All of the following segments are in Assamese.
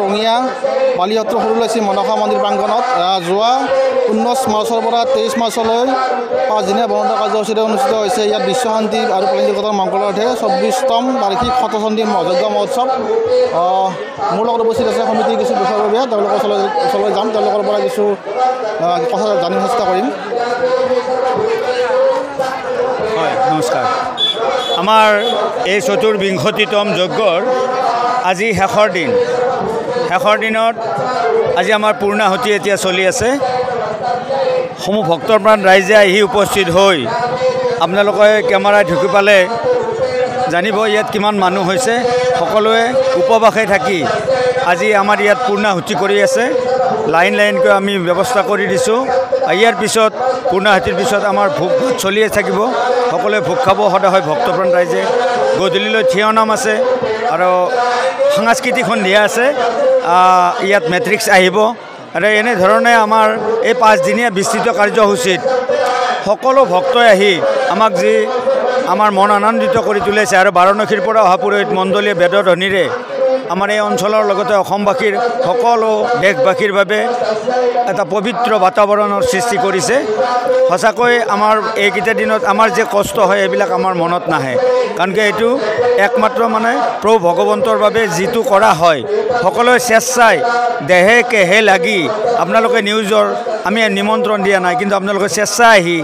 ৰঙিয়া বালিহত্ৰ সৰুলাচী মনসা মন্দিৰ প্ৰাংগণত যোৱা 19 মাৰ্চৰ পৰা 23 মাৰ্চলৈ 5 দিনীয়া বনধ কাৰ্যসূচীৰে অনুষ্ঠিত হৈছে। ইয়াত বিশ্ব শান্তি আৰু প্ৰাকৃতিকতাৰ মংগলাৰ্থে 24তম বাৰ্ষিক শতচণ্ডী যজ্ঞ মহোৎসৱ। মোৰ লগত উপস্থিত আছে সমিতিৰ কিছু বিষয়ববীয়া, তেওঁলোকৰ ওচৰলৈ যাম, তেওঁলোকৰ পৰা কিছু কথা জানিব চেষ্টা কৰিম। হয়, নমস্কাৰ। আমাৰ এই 24তম যজ্ঞৰ আজি শেষৰ দিনত আজি আমাৰ পূৰ্ণাহুতি এতিয়া চলি আছে। সমূহ ভক্তৰ প্ৰাণ ৰাইজে আহি উপস্থিত হৈ আপোনালোকে কেমেৰাই ঢুকি পালে জানিব ইয়াত কিমান মানুহ হৈছে। সকলোৱে উপবাসে থাকি আজি আমাৰ ইয়াত পূৰ্ণাহুতি কৰি আছে। লাইনকৈ আমি ব্যৱস্থা কৰি দিছোঁ। ইয়াৰ পিছত পূৰ্ণাহুতিৰ পিছত আমাৰ ভোগ চলিয়ে থাকিব। সকলোৱে ভোগ খাব সদায় ভক্তপ্ৰাণ ৰাইজে। গধূলিলৈ থিয় নাম আছে আৰু সাংস্কৃতিক সন্ধিয়া আছে। ইয়াত মেট্ৰিক্স আহিব আৰু এনেধৰণে আমাৰ এই 5 দিনীয়া বিস্তৃত কাৰ্যসূচীত সকলো ভক্তই আহি আমাক যি আমাৰ মন আনন্দিত কৰি তুলিছে আৰু বাৰাণসীৰ পৰা অহা পুৰোহিত মণ্ডলীয়ে বেদধ্বনিৰে আমাৰ এই অঞ্চলৰ লগতে অসমবাসীৰ সকলো দেশবাসীৰ বাবে এটা পবিত্ৰ বাতাবৰণৰ সৃষ্টি কৰিছে। সঁচাকৈ আমাৰ এইকেইটা দিনত আমাৰ যে কষ্ট হয় এইবিলাক আমাৰ মনত নাহে, কাৰণ কি এইটো একমাত্ৰ প্ৰভু ভগৱন্তৰ বাবে যিটো কৰা হয়। সকলোৱে স্বেচ্ছাই দেহে কেহে লাগি আপোনালোকে নিউজৰ আমি নিমন্ত্ৰণ দিয়া নাই, কিন্তু আপোনালোকে স্বেচ্ছাই আহি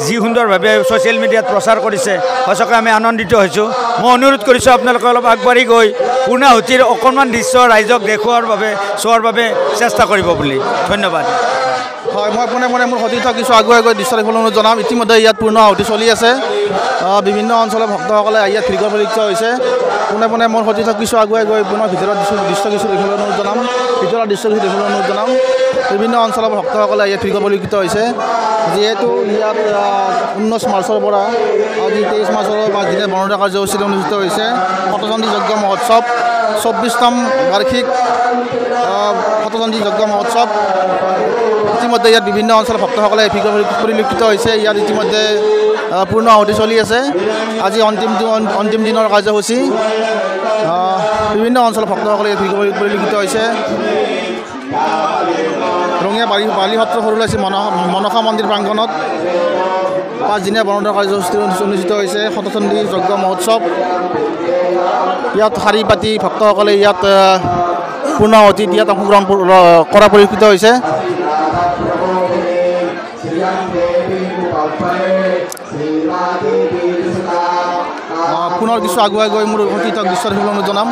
যি সুন্দৰভাৱে ছ'চিয়েল মিডিয়াত প্ৰচাৰ কৰিছে, সঁচাকৈ আমি আনন্দিত হৈছোঁ। মই অনুৰোধ কৰিছোঁ আপোনালোকে অলপ আগবাঢ়ি গৈ পূৰ্ণাহুতিৰ অকণমান দৃশ্য ৰাইজক চোৱাৰ বাবে চেষ্টা কৰিব বুলি। ধন্যবাদ। হয়, মই পোনে মোৰ সতীৰ্থ কিছু আগুৱাই গৈ দৃশ্য দেখিবলৈ অনুৰোধ জনাম। ইতিমধ্যে ইয়াত পূৰ্ণাহুতি চলি আছে। বিভিন্ন অঞ্চলৰ ভক্তসকলে ইয়াত ভিৰ পৰিলক্ষিত হৈছে। পোনে মোৰ সতীৰ্থ কিছু আগুৱাই গৈ পুনৰ ভিতৰৰ দৃশ্য কিছু দেখিবলৈ অনুৰোধ জনাম। বিভিন্ন অঞ্চলৰ ভক্তসকলে ইয়াত ভিৰ পৰিলক্ষিত হৈছে। যিহেতু ইয়াত 19 মাৰ্চৰ পৰা আজি 23 মাৰ্চলৈ 5 দিনীয়া বনধ কাৰ্যসূচীত অনুষ্ঠিত হৈছে শতচণ্ডী যজ্ঞ মহোৎসৱ। 24তম বাৰ্ষিক শতচণ্ডী যজ্ঞ মহোৎসৱ। ইতিমধ্যে ইয়াত বিভিন্ন অঞ্চলৰ ভক্তসকলে ভিৰ পৰিলক্ষিত হৈছে। ইয়াত ইতিমধ্যে পূৰ্ণাহুতি চলি আছে। আজি অন্তিম দিনৰ কাৰ্যসূচী। বিভিন্ন অঞ্চলৰ ভক্তসকলে ইয়াত ভিৰ পৰিলক্ষিত হৈছে। ৰঙিয়া বালিহত্ৰ সৰুলাচী মনসা মন্দিৰ প্ৰাংগণত 5 দিনীয়া বনধ কাৰ্যসূচী অনুষ্ঠিত হৈছে শতচণ্ডী যজ্ঞ মহোৎসৱ। ইয়াত শাৰী পাতি ভক্তসকলে ইয়াত পূৰ্ণাহুতিত ইয়াত অংশগ্ৰহণ কৰা পৰিলক্ষিত হৈছে। পুনৰ কিছু আগুৱাই গৈ মোৰ সতীৰ্থক দৃশ্য দেখিবলৈ অনুৰোধ জনাম।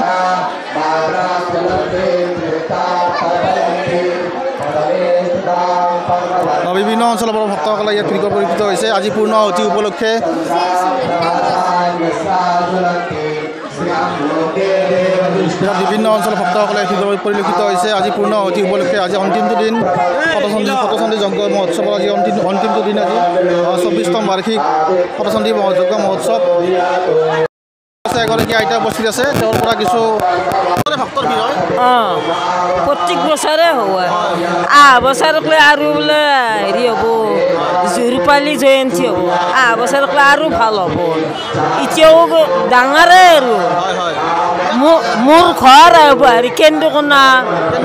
বিভিন্ন অঞ্চলৰ পৰা ভক্তসকলে ইয়াত ভিৰ পৰিলক্ষিত হৈছে। আজি পূৰ্ণাহুতি উপলক্ষে বিভিন্ন অঞ্চলৰ ভক্তসকলে ভিৰ পৰিলক্ষিত হৈছে। আজি পূৰ্ণাহুতি উপলক্ষে আজি অন্তিমটো দিন শতচণ্ডী যজ্ঞ মহোৎসৱৰ আজি অন্তিমটো দিন। আজি 24তম বাৰ্ষিক শতচণ্ডী যজ্ঞ মহোৎসৱ। এগৰাকী আইতা উপস্থিত আছে, তেওঁৰ পৰা কিছু ভক্তৰ ভিৰ হয়। প্ৰত্যেক বছৰে হয়। বছৰকলৈ আৰু বোলে হেৰি হ'ব, ৰূপালী জয়ন্তী হ'ব। বছৰকলৈ আৰু ভাল হ'ব। এতিয়াও ডাঙৰে আৰু মোৰ ঘৰ কেন্দুকোনা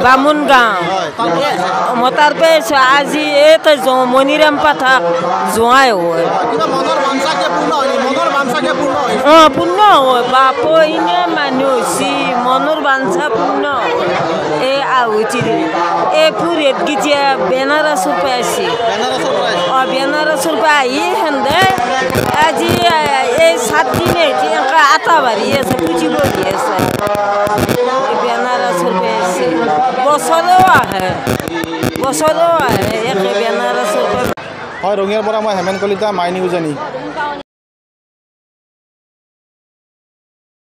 বামুণ গাঁও। মই তাৰ পৰা আজি এই মণিৰাম পাঠাক জোঁৱাই হয়। পূৰ্ণ হয়। বাপ এনে মানুহ হৈছে মনৰ বাঞ্ছা পূৰ্ণ। এই আহুতিৰে এই পুৰীত গীতিয়া বেনাৰসৰ পৰা আছে। বেনাৰসৰ পৰা আহি সেন্দে আজি এই 7 দিনে এনেকৈ আটা বাঢ়ি আছে, পুজি বহি আছে। বেনাৰসৰ পৰা আছে, বছৰেও আহে একে বেনাৰসৰ পৰা। হয়, ৰঙিয়াৰ পৰা মই হেমেন কলিতা, মাই নিউজ।